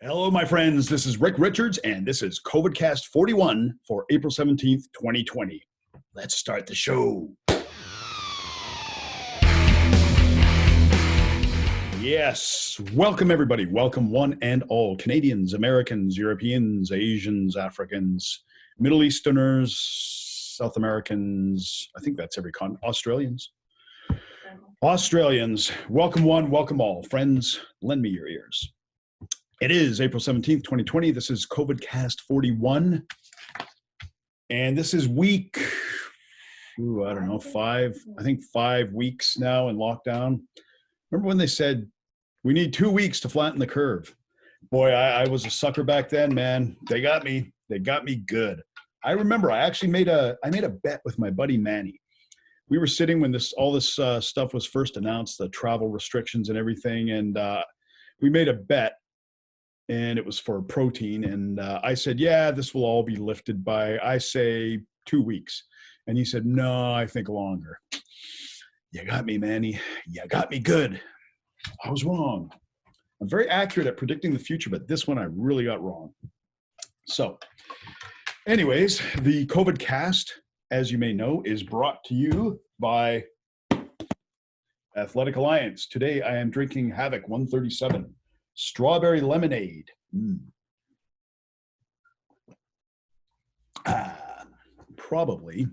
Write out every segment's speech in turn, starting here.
Hello, my friends. This is Rick Richards, and this is COVIDcast 41 for April 17th, 2020. Let's start the show. Yes, welcome everybody. Welcome one and all. Canadians, Americans, Europeans, Asians, Africans, Middle Easterners, South Americans. I think that's every continent. Australians, welcome one, welcome all. Friends, lend me your ears. It is April 17th, 2020. This is COVIDcast 41. And this is week, I don't know, 5 weeks now in lockdown. Remember when they said, we need 2 weeks to flatten the curve? Boy, I was a sucker back then, man. They got me. They got me good. I remember I actually made a bet with my buddy Manny. We were sitting when all this stuff was first announced, the travel restrictions and everything, and we made a bet. And it was for protein. And I said, yeah, this will all be lifted by, I say, 2 weeks. And he said, no, I think longer. You got me, Manny. You got me good. I was wrong. I'm very accurate at predicting the future, but this one I really got wrong. So anyways, the COVIDcast, as you may know, is brought to you by Athletic Alliance. Today I am drinking Havoc 137. Strawberry lemonade. Probably,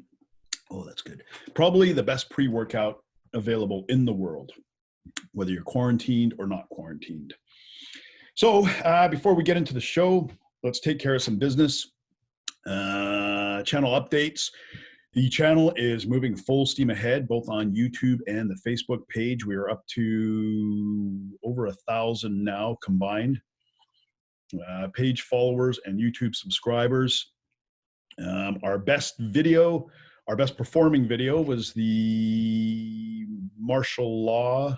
that's good. Probably the best pre-workout available in the world, whether you're quarantined or not quarantined. So before we get into the show, let's take care of some business. Channel updates. The channel is moving full steam ahead, both on YouTube and the Facebook page. We are up to over 1,000 now combined page followers and YouTube subscribers. Our best performing video was the martial law.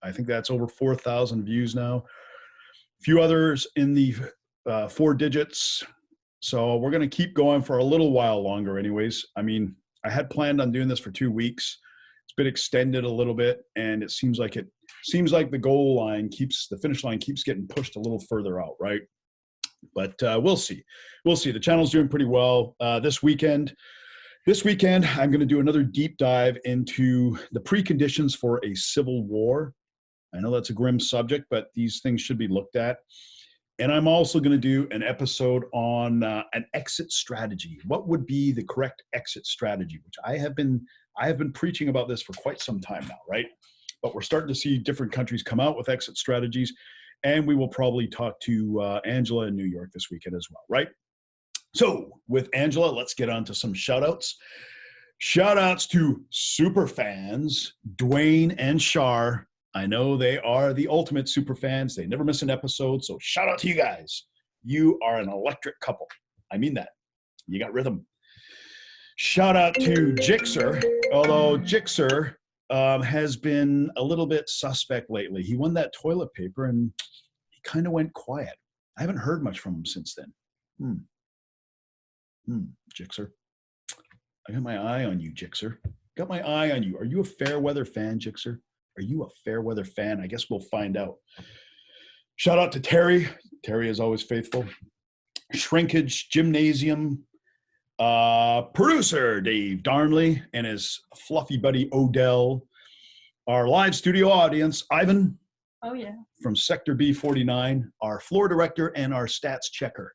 I think that's over 4,000 views now. A few others in the 4 digits. So we're going to keep going for a little while longer anyways. I mean, I had planned on doing this for 2 weeks. It's been extended a little bit, and it seems like the finish line keeps getting pushed a little further out, right? But we'll see. We'll see. The channel's doing pretty well. This weekend, I'm going to do another deep dive into the preconditions for a civil war. I know that's a grim subject, but these things should be looked at. And I'm also going to do an episode on an exit strategy. What would be the correct exit strategy? Which I have been preaching about this for quite some time now, right? But we're starting to see different countries come out with exit strategies, and we will probably talk to Angela in New York this weekend as well, right? So with Angela, let's get on to some shout-outs. Shout-outs to super fans, Dwayne and Shar. I know they are the ultimate super fans. They never miss an episode. So shout out to you guys. You are an electric couple. I mean that. You got rhythm. Shout out to Jixer. Although Jixer has been a little bit suspect lately. He won that toilet paper and he kind of went quiet. I haven't heard much from him since then. Jixer. I got my eye on you, Jixer. Got my eye on you. Are you a fair weather fan, Jixer? Are you a fair weather fan? I guess we'll find out. Shout out to Terry. Terry is always faithful. Shrinkage Gymnasium. Producer Dave Darnley and his fluffy buddy Odell. Our live studio audience, Ivan. Oh, yeah. From Sector B49. Our floor director and our stats checker.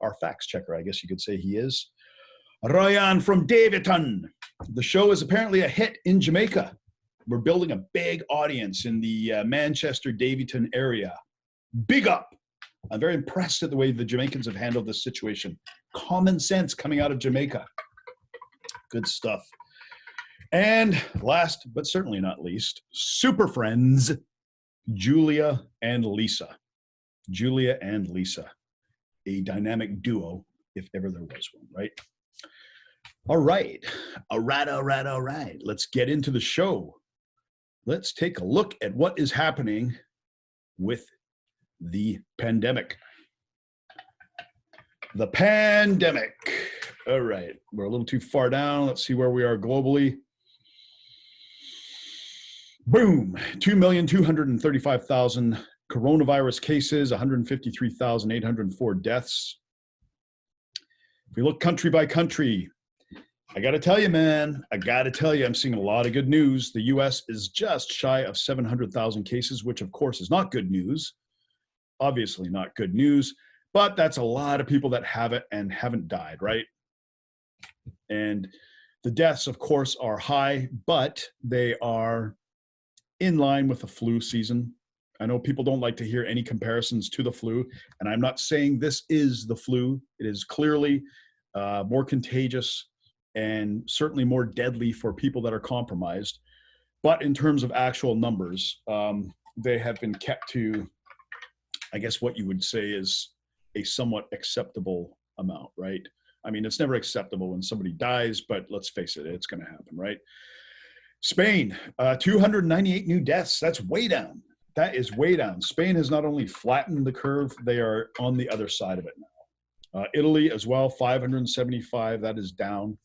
Our facts checker, I guess you could say he is. Ryan from Davidton. The show is apparently a hit in Jamaica. We're building a big audience in the Manchester, Davyton area. Big up. I'm very impressed at the way the Jamaicans have handled this situation. Common sense coming out of Jamaica. Good stuff. And last, but certainly not least, super friends, Julia and Lisa. Julia and Lisa. A dynamic duo, if ever there was one, right? All right. All right. Let's get into the show. Let's take a look at what is happening with the pandemic. The pandemic. All right. We're a little too far down. Let's see where we are globally. Boom. 2,235,000 Coronavirus cases, 153,804 deaths. If we look country by country, I got to tell you, man, I'm seeing a lot of good news. The US is just shy of 700,000 cases, which of course is not good news. Obviously not good news, but that's a lot of people that have it and haven't died, right? And the deaths, of course, are high, but they are in line with the flu season. I know people don't like to hear any comparisons to the flu, and I'm not saying this is the flu. It is clearly more contagious and certainly more deadly for people that are compromised. But in terms of actual numbers, they have been kept to, I guess, what you would say is a somewhat acceptable amount, right? I mean, it's never acceptable when somebody dies, but let's face it, it's going to happen, right? Spain, 298 new deaths. That's way down. That is way down. Spain has not only flattened the curve, they are on the other side of it now. Italy as well, 575. That is down,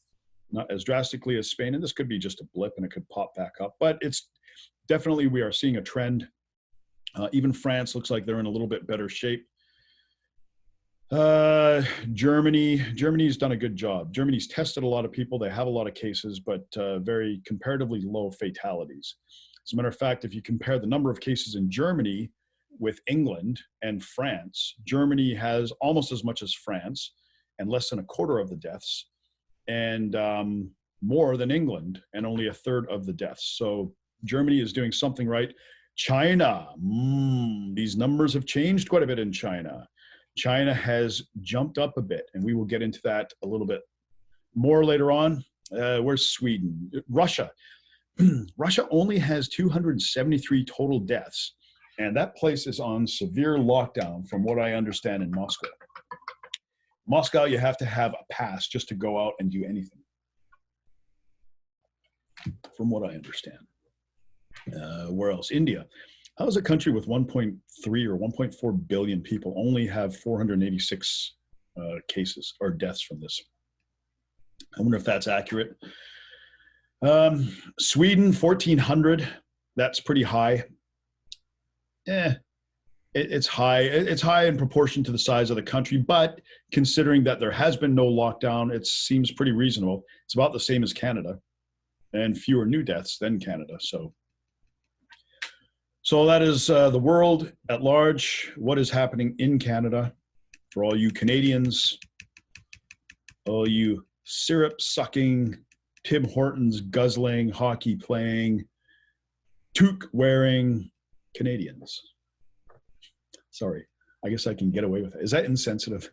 not as drastically as Spain. And this could be just a blip and it could pop back up. But it's definitely, we are seeing a trend. Even France looks like they're in a little bit better shape. Germany's done a good job. Germany's tested a lot of people. They have a lot of cases, but very comparatively low fatalities. As a matter of fact, if you compare the number of cases in Germany with England and France, Germany has almost as much as France and less than a quarter of the deaths, and more than England and only a third of the deaths. So Germany is doing something right. China, these numbers have changed quite a bit in China. China has jumped up a bit, and we will get into that a little bit more later on. Where's Sweden? Russia. Russia only has 273 total deaths, and that place is on severe lockdown from what I understand in Moscow. Moscow, you have to have a pass just to go out and do anything, from what I understand. Where else? India. How does a country with 1.3 or 1.4 billion people only have 486 cases or deaths from this? I wonder if that's accurate. Sweden, 1,400. That's pretty high. It's high. It's high in proportion to the size of the country, but considering that there has been no lockdown, it seems pretty reasonable. It's about the same as Canada and fewer new deaths than Canada. So that is the world at large. What is happening in Canada for all you Canadians, all you syrup-sucking, Tim Hortons guzzling, hockey playing, toque wearing Canadians. Sorry, I guess I can get away with it. Is that insensitive?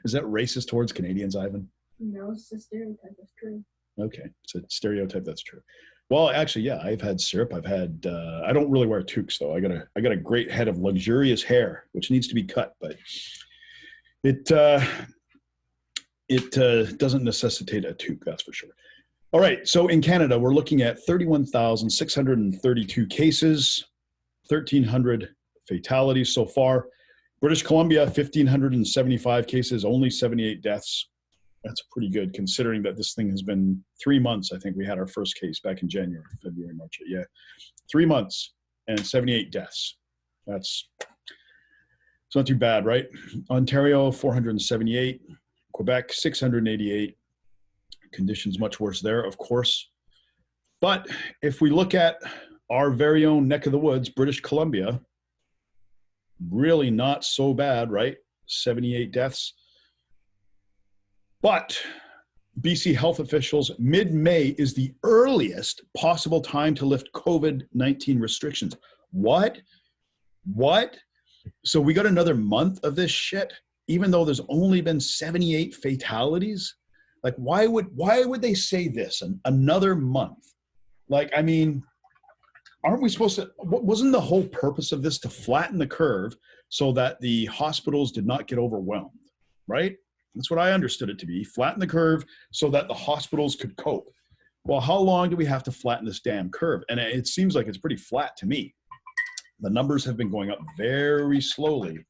Is that racist towards Canadians, Ivan? No, it's a stereotype. That's true. Okay, it's a stereotype. That's true. Well, actually, yeah, I've had syrup. I've had. I don't really wear toques though. I got a great head of luxurious hair, which needs to be cut, but it doesn't necessitate a toque. That's for sure. All right, so in Canada, we're looking at 31,632 cases, 1,300 fatalities so far. British Columbia, 1,575 cases, only 78 deaths. That's pretty good considering that this thing has been 3 months. I think we had our first case back in January, February, March. Yeah, 3 months and 78 deaths. It's not too bad, right? Ontario, 478. Quebec, 688. Conditions much worse there, of course. But if we look at our very own neck of the woods, British Columbia, really not so bad, right? 78 deaths. But BC health officials, mid-May is the earliest possible time to lift COVID-19 restrictions. What? So we got another month of this shit, even though there's only been 78 fatalities? Like, why would they say this? Another month? Like, I mean, aren't we supposed to, wasn't the whole purpose of this to flatten the curve so that the hospitals did not get overwhelmed, right? That's what I understood it to be. Flatten the curve so that the hospitals could cope. Well, how long do we have to flatten this damn curve? And it seems like it's pretty flat to me. The numbers have been going up very slowly,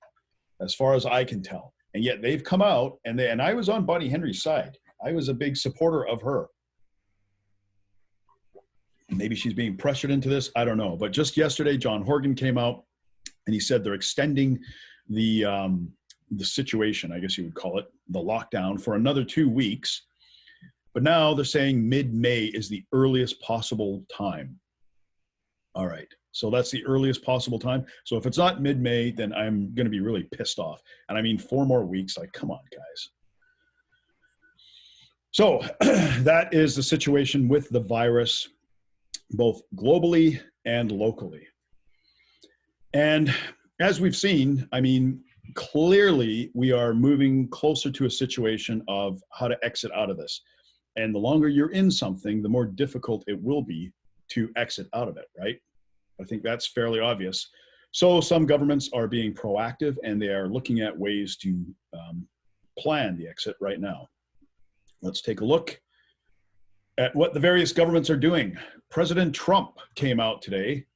as far as I can tell. And yet they've come out, and I was on Bonnie Henry's side. I was a big supporter of her. Maybe she's being pressured into this. I don't know. But just yesterday, John Horgan came out And he said they're extending the situation, I guess you would call it, the lockdown, for another 2 weeks. But now they're saying mid-May is the earliest possible time. All right. So that's the earliest possible time. So if it's not mid-May, then I'm going to be really pissed off. And I mean, 4 more weeks. Like, come on, guys. So that is the situation with the virus, both globally and locally. And as we've seen, I mean, clearly we are moving closer to a situation of how to exit out of this. And the longer you're in something, the more difficult it will be to exit out of it, right? I think that's fairly obvious. So some governments are being proactive and they are looking at ways to plan the exit right now. Let's take a look at what the various governments are doing. President Trump came out today.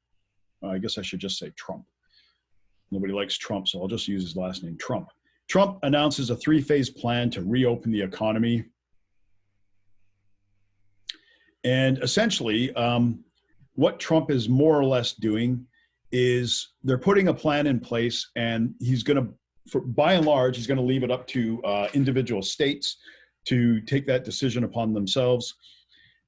I guess I should just say Trump. Nobody likes Trump, so I'll just use his last name, Trump. Trump announces a 3-phase plan to reopen the economy. And essentially, what Trump is more or less doing is they're putting a plan in place, and he's going to, by and large, he's going to leave it up to individual states to take that decision upon themselves.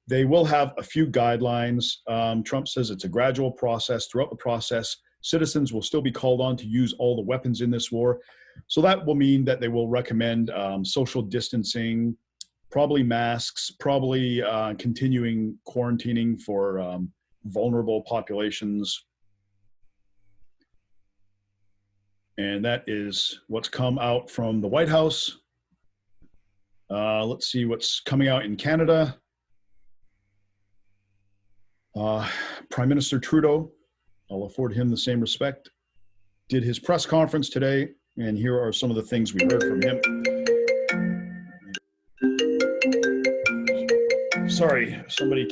They will have a few guidelines. Trump says it's a gradual process. Throughout the process, citizens will still be called on to use all the weapons in this war. So that will mean that they will recommend social distancing, probably masks, probably continuing quarantining for vulnerable populations. And that is what's come out from the White House. Let's see what's coming out in Canada. Prime Minister Trudeau, I'll afford him the same respect, did his press conference today, and here are some of the things we heard from him. Sorry, somebody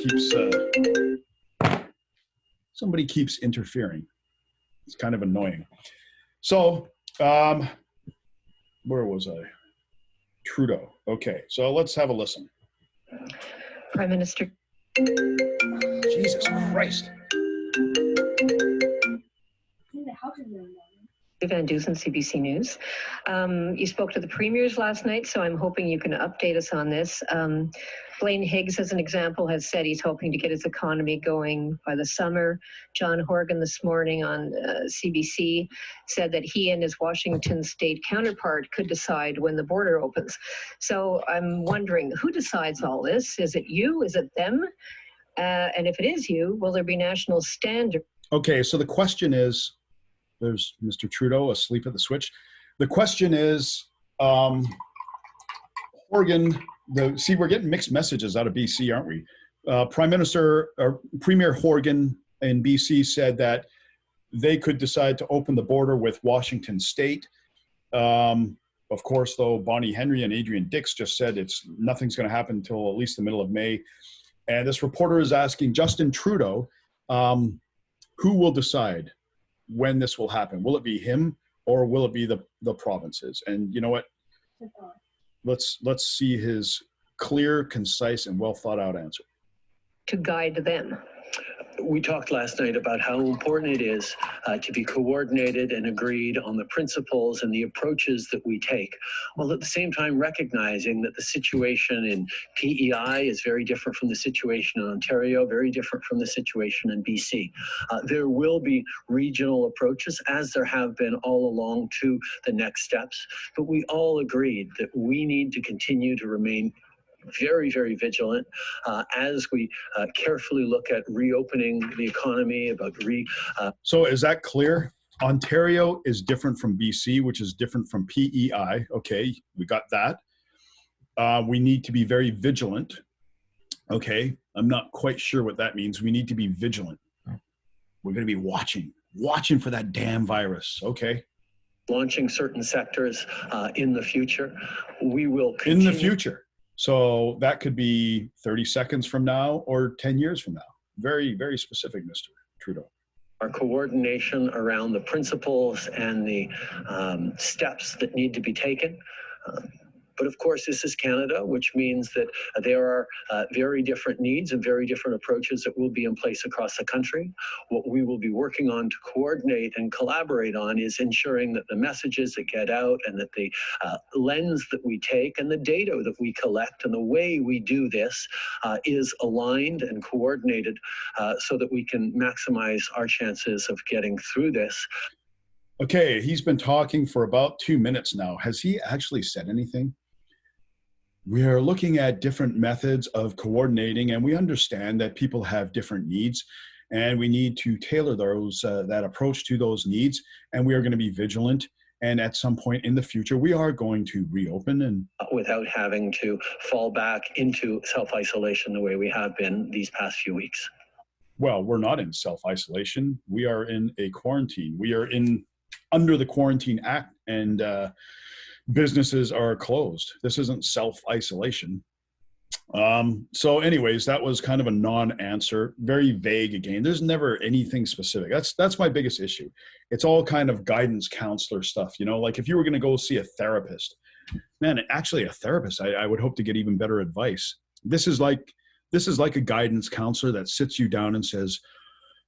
keeps interfering. It's kind of annoying. So, where was I? Trudeau. Okay, so let's have a listen. Prime Minister. Jesus Christ. Van Dusen, CBC News. You spoke to the premiers last night, so I'm hoping you can update us on this. Blaine Higgs, as an example, has said he's hoping to get his economy going by the summer. John Horgan this morning on CBC said that he and his Washington state counterpart could decide when the border opens. So I'm wondering, who decides all this? Is it you? Is it them? And if it is you, will there be national standards? Okay, so the question is, there's Mr. Trudeau asleep at the switch. The question is, Horgan, see, we're getting mixed messages out of BC, aren't we? Premier Horgan in BC said that they could decide to open the border with Washington State. Of course, though, Bonnie Henry and Adrian Dix just said nothing's going to happen until at least the middle of May. And this reporter is asking Justin Trudeau, who will decide when this will happen? Will it be him or will it be the provinces? And you know what? Let's see his clear, concise, and well thought out answer. To guide them. We talked last night about how important it is to be coordinated and agreed on the principles and the approaches that we take, while at the same time recognizing that the situation in PEI is very different from the situation in Ontario, very different from the situation in BC. There will be regional approaches, as there have been all along, to the next steps, but we all agreed that we need to continue to remain very, very vigilant as we carefully look at reopening the economy. So is that clear? Ontario is different from BC, which is different from PEI. Okay, we got that. We need to be very vigilant. Okay, I'm not quite sure what that means. We need to be vigilant. We're going to be watching for that damn virus. Okay. Launching certain sectors in the future. We will continue. In the future. So that could be 30 seconds from now or 10 years from now. Very, very specific, Mr. Trudeau. Our coordination around the principles and the steps that need to be taken. But of course, this is Canada, which means that there are very different needs and very different approaches that will be in place across the country. What we will be working on to coordinate and collaborate on is ensuring that the messages that get out and that the lens that we take and the data that we collect and the way we do this is aligned and coordinated so that we can maximize our chances of getting through this. Okay, he's been talking for about 2 minutes now. Has he actually said anything? We are looking at different methods of coordinating, and we understand that people have different needs, and we need to tailor those that approach to those needs, and we are going to be vigilant. And at some point in the future, we are going to reopen and without having to fall back into self-isolation the way we have been these past few weeks. Well, we're not in self-isolation. We are in a quarantine. We are under the Quarantine Act, and businesses are closed. This isn't self-isolation. So anyways, that was kind of a non-answer, very vague again. There's never anything specific. That's my biggest issue. It's all kind of guidance counselor stuff, you know, like if you were going to go see a therapist, man, actually a therapist, I would hope to get even better advice. This is like a guidance counselor that sits you down and says,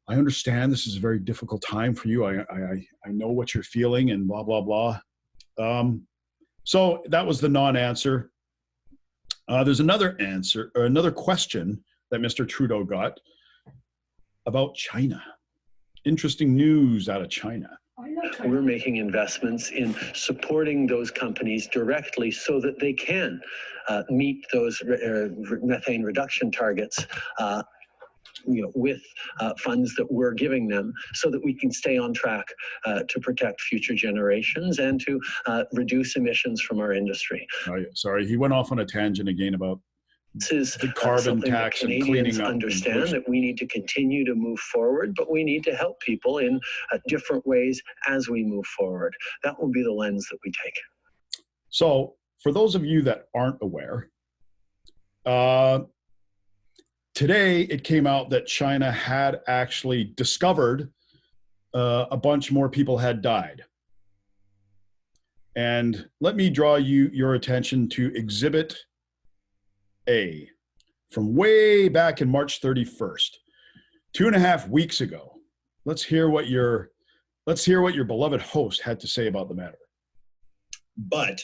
I understand this is a very difficult time for you. I know what you're feeling and blah, blah, blah. So that was the non-answer. There's another answer or another question that Mr. Trudeau got about China. Interesting news out of China. We're making investments in supporting those companies directly so that they can meet those methane reduction targets with funds that we're giving them so that we can stay on track to protect future generations and to reduce emissions from our industry. Oh, yeah, sorry, he went off on a tangent again about this is the carbon tax and cleaning up. Understand that we need to continue to move forward, but we need to help people in different ways as we move forward. That will be the lens that we take. So for those of you that aren't aware, today, it came out that China had actually discovered a bunch more people had died. And let me draw your attention to Exhibit A from way back in March 31st, 2.5 weeks ago. Let's hear what your beloved host had to say about the matter. But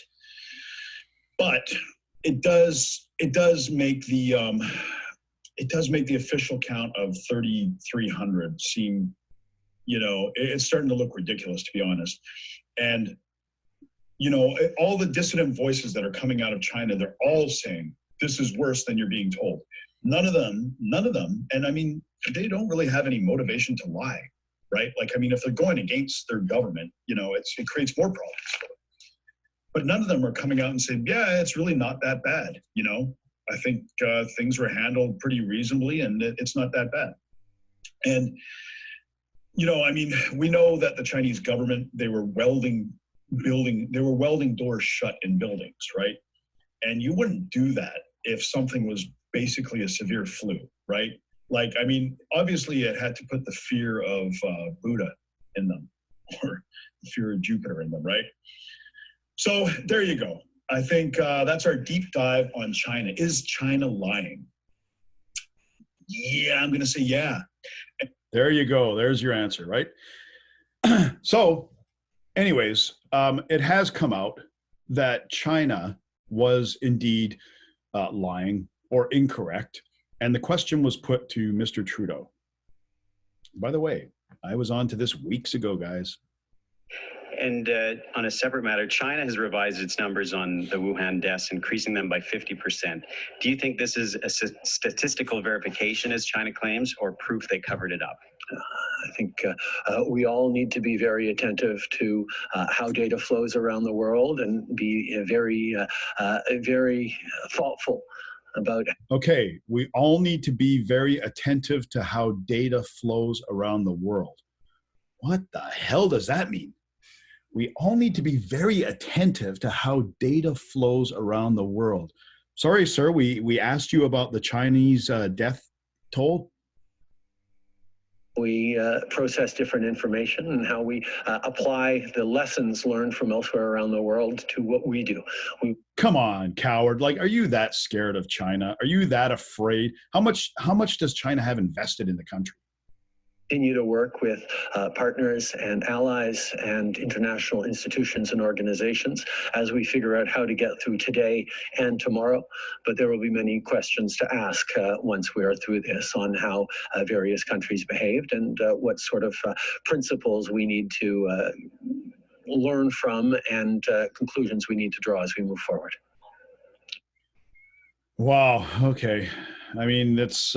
it does make the official count of 3,300 seem, it's starting to look ridiculous, to be honest. And, all the dissident voices that are coming out of China, they're all saying, this is worse than you're being told. None of them, and I mean, they don't really have any motivation to lie, right? Like, I mean, if they're going against their government, it creates more problems for them. But none of them are coming out and saying, yeah, it's really not that bad, I think things were handled pretty reasonably and it's not that bad. And, I mean, we know that the Chinese government, they were welding doors shut in buildings, right? And you wouldn't do that if something was basically a severe flu, right? Like, I mean, obviously it had to put the fear of Buddha in them or the fear of Jupiter in them, right? So there you go. I think that's our deep dive on China. Is China lying? Yeah, I'm going to say yeah. There you go. There's your answer, right? So anyways, it has come out that China was indeed lying or incorrect. And the question was put to Mr. Trudeau. By the way, I was on to this weeks ago, guys. And on a separate matter, China has revised its numbers on the Wuhan deaths, increasing them by 50%. Do you think this is a statistical verification, as China claims, or proof they covered it up? I think we all need to be very attentive to how data flows around the world and be very thoughtful about it. Okay, we all need to be very attentive to how data flows around the world. What the hell does that mean? We all need to be very attentive to how data flows around the world. Sorry, sir, we asked you about the Chinese death toll. we process different information and how we apply the lessons learned from elsewhere around the world to what we do. Come on, coward. Like, are you that scared of China? Are you that afraid? How much does China have invested in the country? Continue to work with partners and allies and international institutions and organizations as we figure out how to get through today and tomorrow. But there will be many questions to ask once we are through this on how various countries behaved and what sort of principles we need to learn from and conclusions we need to draw as we move forward. Wow. Okay. I mean, that's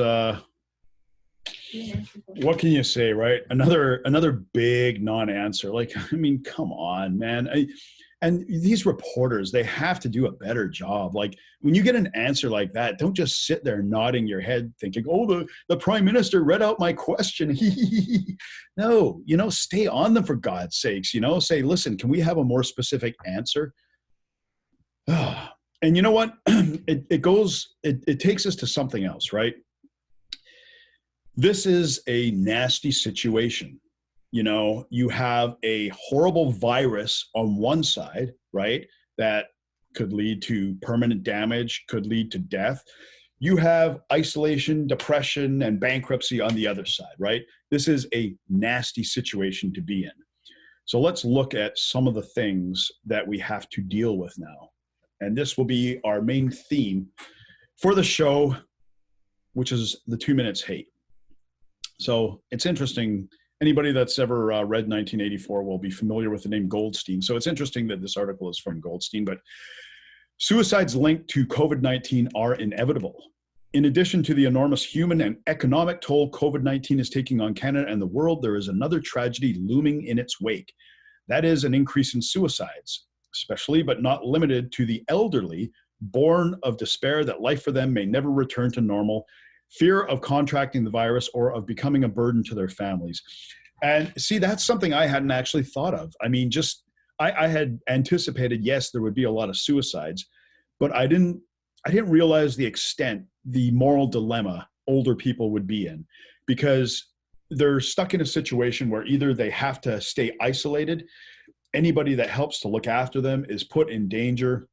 what can you say, right? Another big non-answer. Like, I mean, come on, man. And these reporters, they have to do a better job. Like, when you get an answer like that, don't just sit there nodding your head thinking, oh, the prime minister read out my question. No, stay on them for God's sakes, say, listen, can we have a more specific answer? And you know what? It takes us to something else, right? This is a nasty situation. You have a horrible virus on one side, right? That could lead to permanent damage, could lead to death. You have isolation, depression, and bankruptcy on the other side, right? This is a nasty situation to be in. So let's look at some of the things that we have to deal with now. And this will be our main theme for the show, which is the 2 minutes hate. So it's interesting. Anybody that's ever read 1984 will be familiar with the name Goldstein. So it's interesting that this article is from Goldstein, but suicides linked to COVID-19 are inevitable. In addition to the enormous human and economic toll COVID-19 is taking on Canada and the world, there is another tragedy looming in its wake. That is an increase in suicides, especially but not limited to the elderly, born of despair that life for them may never return to normal, fear of contracting the virus, or of becoming a burden to their families. And see, that's something I hadn't actually thought of. I mean, I had anticipated, yes, there would be a lot of suicides, but I didn't realize the extent, the moral dilemma older people would be in, because they're stuck in a situation where either they have to stay isolated, anybody that helps to look after them is put in danger.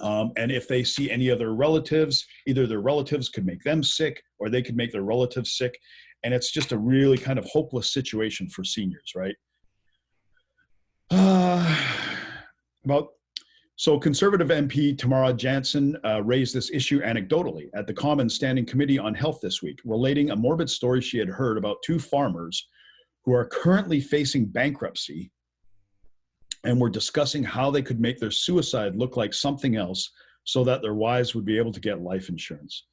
And if they see any other relatives, either their relatives could make them sick or they could make their relatives sick. And it's just a really kind of hopeless situation for seniors, right? So Conservative MP Tamara Jansen raised this issue anecdotally at the Commons Standing Committee on Health this week, relating a morbid story she had heard about two farmers who are currently facing bankruptcy and were discussing how they could make their suicide look like something else so that their wives would be able to get life insurance.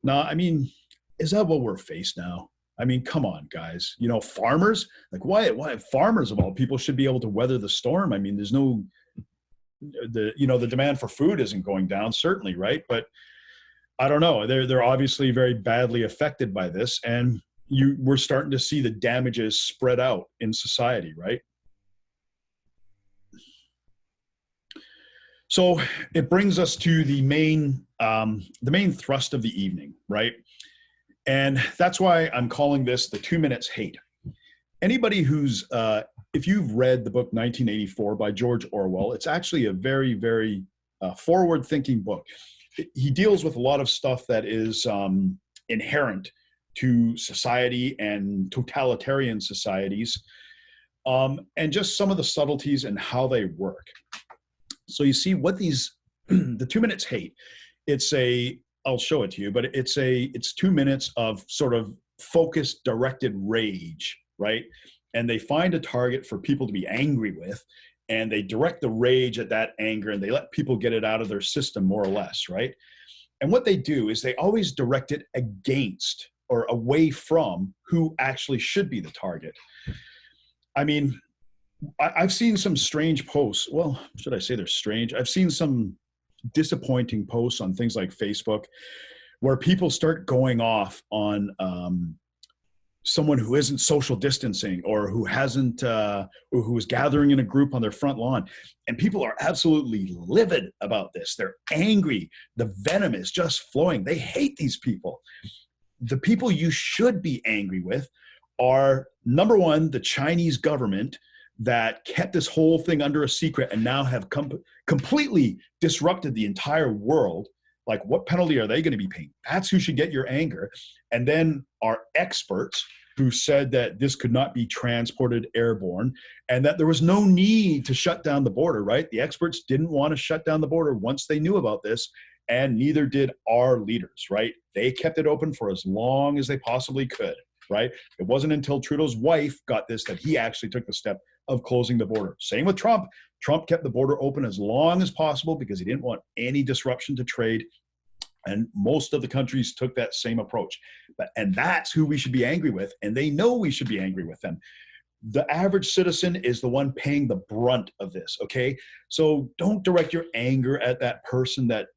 Now, I mean, is that what we're faced now? I mean, come on, guys. Farmers, like why farmers of all people should be able to weather the storm? I mean, there's no, the demand for food isn't going down, certainly, right? But I don't know. They're obviously very badly affected by this, and we're starting to see the damages spread out in society, right? So it brings us to the main thrust of the evening, right? And that's why I'm calling this the 2 minutes hate. Anybody who's, if you've read the book 1984 by George Orwell, it's actually a very, very forward-thinking book. He deals with a lot of stuff that is inherent to society and totalitarian societies, and just some of the subtleties and how they work. So you see what the 2 minutes hate, I'll show it to you, but it's 2 minutes of sort of focused, directed rage, right? And they find a target for people to be angry with, and they direct the rage at that anger, and they let people get it out of their system, more or less, right? And what they do is they always direct it against or away from who actually should be the target. I mean, I've seen some strange posts. Well, should I say they're strange? I've seen some disappointing posts on things like Facebook where people start going off on someone who isn't social distancing or who hasn't, or who is gathering in a group on their front lawn. And people are absolutely livid about this. They're angry. The venom is just flowing. They hate these people. The people you should be angry with are, number one, the Chinese government that kept this whole thing under a secret and now have completely disrupted the entire world. Like, what penalty are they going to be paying? That's who should get your anger. And then our experts who said that this could not be transported airborne and that there was no need to shut down the border, right? The experts didn't want to shut down the border once they knew about this, and neither did our leaders, right? They kept it open for as long as they possibly could, right? It wasn't until Trudeau's wife got this that he actually took the step of closing the border. Same with Trump. Trump kept the border open as long as possible because he didn't want any disruption to trade. And most of the countries took that same approach. And that's who we should be angry with. And they know we should be angry with them. The average citizen is the one paying the brunt of this, okay? So don't direct your anger at that person that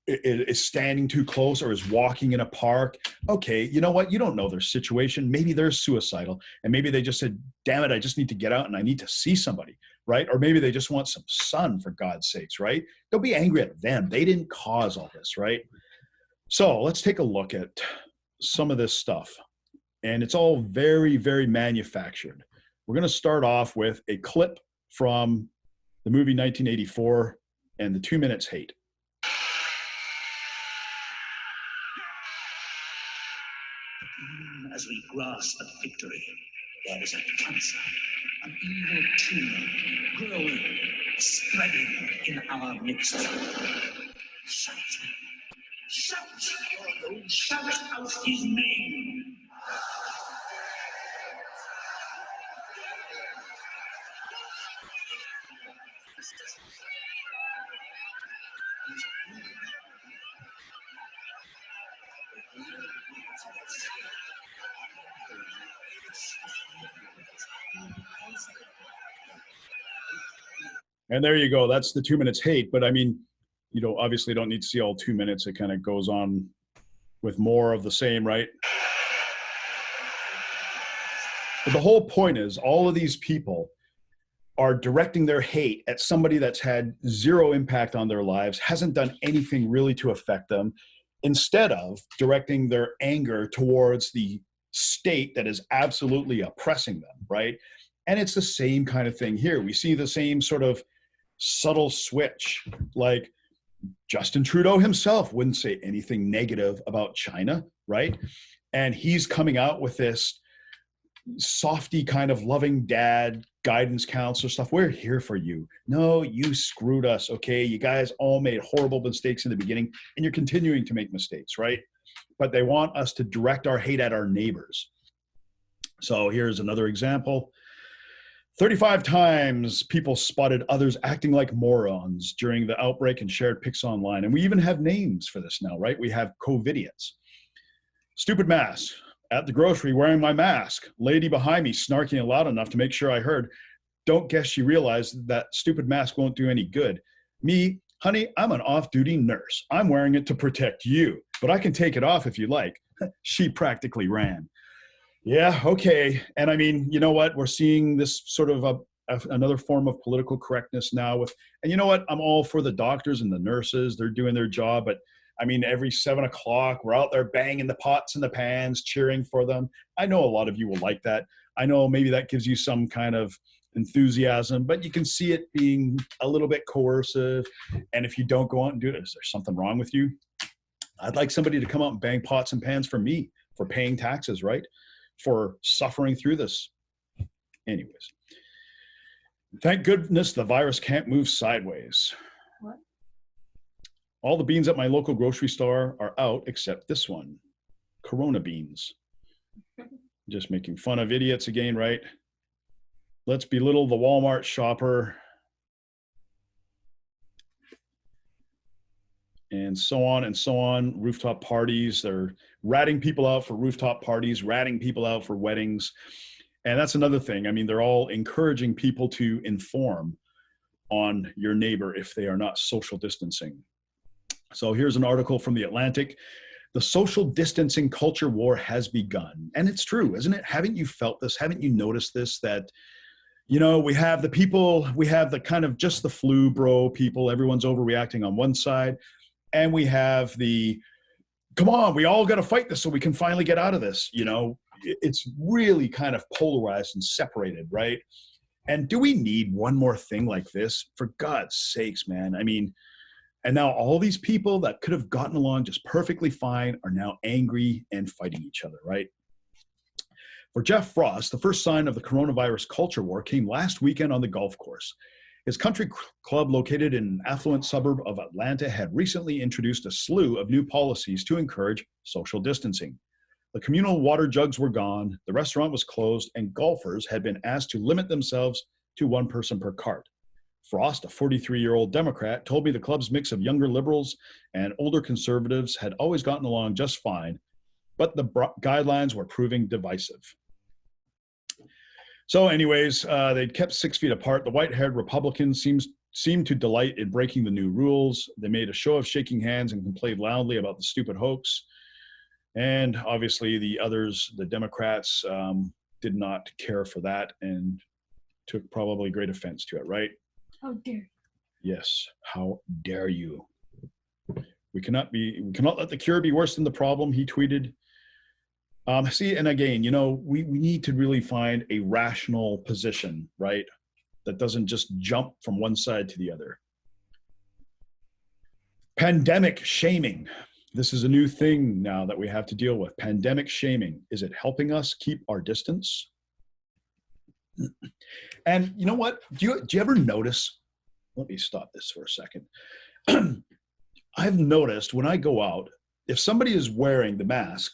is standing too close or is walking in a park. Okay, you know what? You don't know their situation. Maybe they're suicidal and maybe they just said, damn it, I just need to get out and I need to see somebody, right? Or maybe they just want some sun, for God's sakes, right? Don't be angry at them. They didn't cause all this, right? So let's take a look at some of this stuff. And it's all very, very manufactured. We're going to start off with a clip from the movie 1984 and the 2 Minutes Hate. As we grasp at victory, there is a cancer, an evil tumor growing, spreading in our midst. Shout! Shout! Shout out his name! And there you go. That's the 2 Minutes Hate. But I mean, you know, obviously don't need to see all 2 minutes. It kind of goes on with more of the same, right? But the whole point is all of these people are directing their hate at somebody that's had zero impact on their lives, hasn't done anything really to affect them, instead of directing their anger towards the state that is absolutely oppressing them, right? And it's the same kind of thing here. We see the same sort of subtle switch. Like Justin Trudeau himself wouldn't say anything negative about China, right? And he's coming out with this softy kind of loving dad, guidance counselor stuff. We're here for you. No, you screwed us, okay? You guys all made horrible mistakes in the beginning, and you're continuing to make mistakes, right? But they want us to direct our hate at our neighbors. So here's another example. 35 times people spotted others acting like morons during the outbreak and shared pics online. And we even have names for this now, right? We have COVIDiots. Stupid mask. At the grocery wearing my mask. Lady behind me snarking loud enough to make sure I heard. Don't guess she realized that stupid mask won't do any good. Me, honey, I'm an off-duty nurse. I'm wearing it to protect you, but I can take it off if you like. She practically ran. Yeah, okay. And I mean, you know what? We're seeing this sort of another form of political correctness now with, and you know what? I'm all for the doctors and the nurses. They're doing their job, but I mean, every 7 o'clock, we're out there banging the pots and the pans, cheering for them. I know a lot of you will like that. I know maybe that gives you some kind of enthusiasm, but you can see it being a little bit coercive. And if you don't go out and do it, is there something wrong with you? I'd like somebody to come out and bang pots and pans for me, for paying taxes, right? For suffering through this. Anyways, thank goodness the virus can't move sideways. What? All the beans at my local grocery store are out except this one, Corona beans. Just making fun of idiots again, right? Let's belittle the Walmart shopper. And so on and so on. Rooftop parties, they're ratting people out for rooftop parties, ratting people out for weddings. And that's another thing. I mean, they're all encouraging people to inform on your neighbor if they are not social distancing. So here's an article from The Atlantic. The social distancing culture war has begun. And it's true, isn't it? Haven't you felt this? Haven't you noticed this? That, you know, we have the people, we have the kind of just the flu bro people, everyone's overreacting on one side. And we have the, come on, we all got to fight this so we can finally get out of this. You know, it's really kind of polarized and separated, right? And do we need one more thing like this? For God's sakes, man. I mean, and now all these people that could have gotten along just perfectly fine are now angry and fighting each other, right? For Jeff Frost, the first sign of the coronavirus culture war came last weekend on the golf course. His country club, located in an affluent suburb of Atlanta, had recently introduced a slew of new policies to encourage social distancing. The communal water jugs were gone, the restaurant was closed, and golfers had been asked to limit themselves to one person per cart. Frost, a 43-year-old Democrat, told me the club's mix of younger liberals and older conservatives had always gotten along just fine, but the guidelines were proving divisive. So anyways, they'd kept 6 feet apart. The white-haired Republicans seemed to delight in breaking the new rules. They made a show of shaking hands and complained loudly about the stupid hoax. And obviously the others, the Democrats, did not care for that and took probably great offense to it, right? How dare you? Yes, how dare you? We cannot let the cure be worse than the problem, he tweeted. See, and again, you know, we need to really find a rational position, right? That doesn't just jump from one side to the other. Pandemic shaming. This is a new thing now that we have to deal with. Pandemic shaming. Is it helping us keep our distance? And you know what? Do you ever notice? Let me stop this for a second. I've noticed when I go out, if somebody is wearing the mask,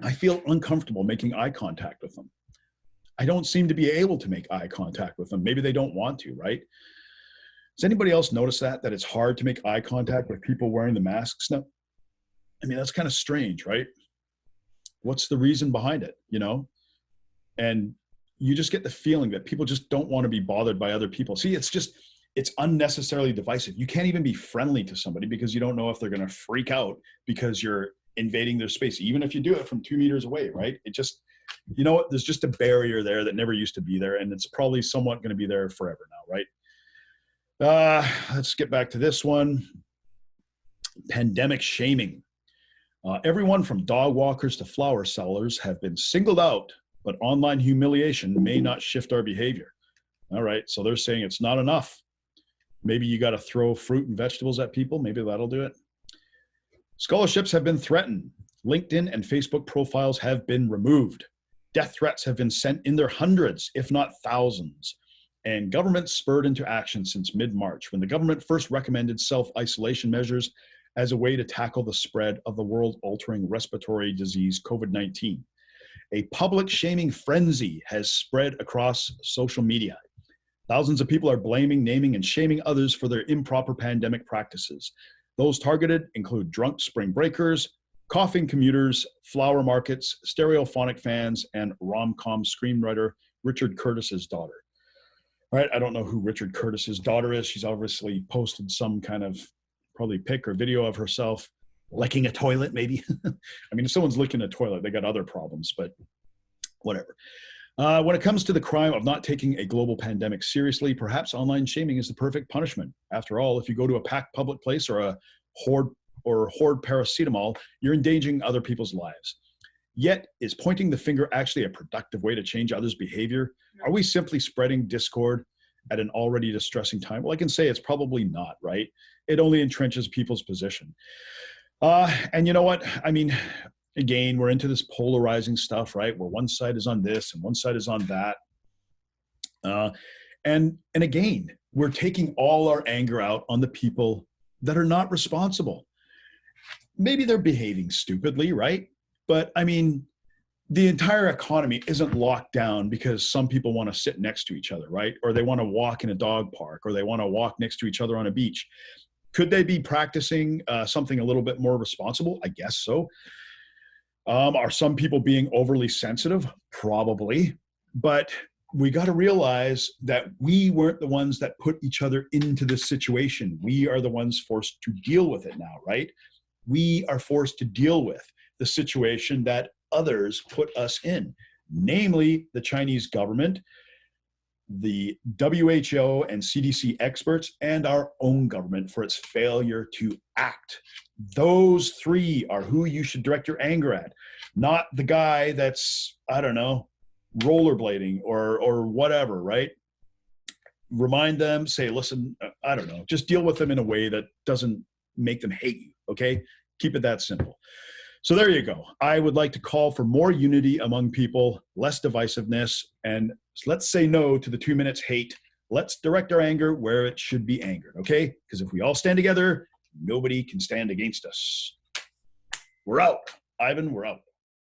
I feel uncomfortable making eye contact with them. I don't seem to be able to make eye contact with them. Maybe they don't want to, right? Does anybody else notice that it's hard to make eye contact with people wearing the masks now? I mean, that's kind of strange, right? What's the reason behind it, you know? And you just get the feeling that people just don't want to be bothered by other people. See, it's unnecessarily divisive. You can't even be friendly to somebody because you don't know if they're going to freak out because you're invading their space, even if you do it from 2 meters away, right? It just, you know what, there's just a barrier there that never used to be there, and it's probably somewhat going to be there forever now, right? Let's get back to this one. Pandemic shaming. Everyone from dog walkers to flower sellers have been singled out, but online humiliation may not shift our behavior. All right, so they're saying it's not enough. Maybe you got to throw fruit and vegetables at people. Maybe that'll do it. Scholarships have been threatened. LinkedIn and Facebook profiles have been removed. Death threats have been sent in their hundreds, if not thousands. And governments spurred into action since mid-March, when the government first recommended self-isolation measures as a way to tackle the spread of the world-altering respiratory disease, COVID-19. A public shaming frenzy has spread across social media. Thousands of people are blaming, naming, and shaming others for their improper pandemic practices. Those targeted include drunk spring breakers, coughing commuters, flower markets, stereophonic fans, and rom-com screenwriter Richard Curtis's daughter. All right, I don't know who Richard Curtis's daughter is. She's obviously posted some kind of probably pic or video of herself licking a toilet, maybe. I mean, if someone's licking a toilet, they got other problems, but whatever. When it comes to the crime of not taking a global pandemic seriously, perhaps online shaming is the perfect punishment. After all, if you go to a packed public place or a hoard paracetamol, you're endangering other people's lives. Yet, is pointing the finger actually a productive way to change others' behavior? Are we simply spreading discord at an already distressing time? Well, I can say it's probably not, right? It only entrenches people's position. And you know what? I mean, again, we're into this polarizing stuff, right? Where one side is on this and one side is on that. And again, we're taking all our anger out on the people that are not responsible. Maybe they're behaving stupidly, right? But I mean, the entire economy isn't locked down because some people want to sit next to each other, right? Or they want to walk in a dog park, or they want to walk next to each other on a beach. Could they be practicing something a little bit more responsible? I guess so. Are some people being overly sensitive? Probably. But we got to realize that we weren't the ones that put each other into this situation. We are the ones forced to deal with it now, right? We are forced to deal with the situation that others put us in, namely the Chinese government, the WHO and CDC experts, and our own government for its failure to act. Those three are who you should direct your anger at. not the guy that's, I don't know, rollerblading or whatever, right? Remind them, say, listen, I don't know, just deal with them in a way that doesn't make them hate you, okay? Keep it that simple. So there you go. I would like to call for more unity among people, less divisiveness, and let's say no to the 2 minutes hate. Let's direct our anger where it should be angered, okay? Because if we all stand together, nobody can stand against us. We're out. Ivan, we're out.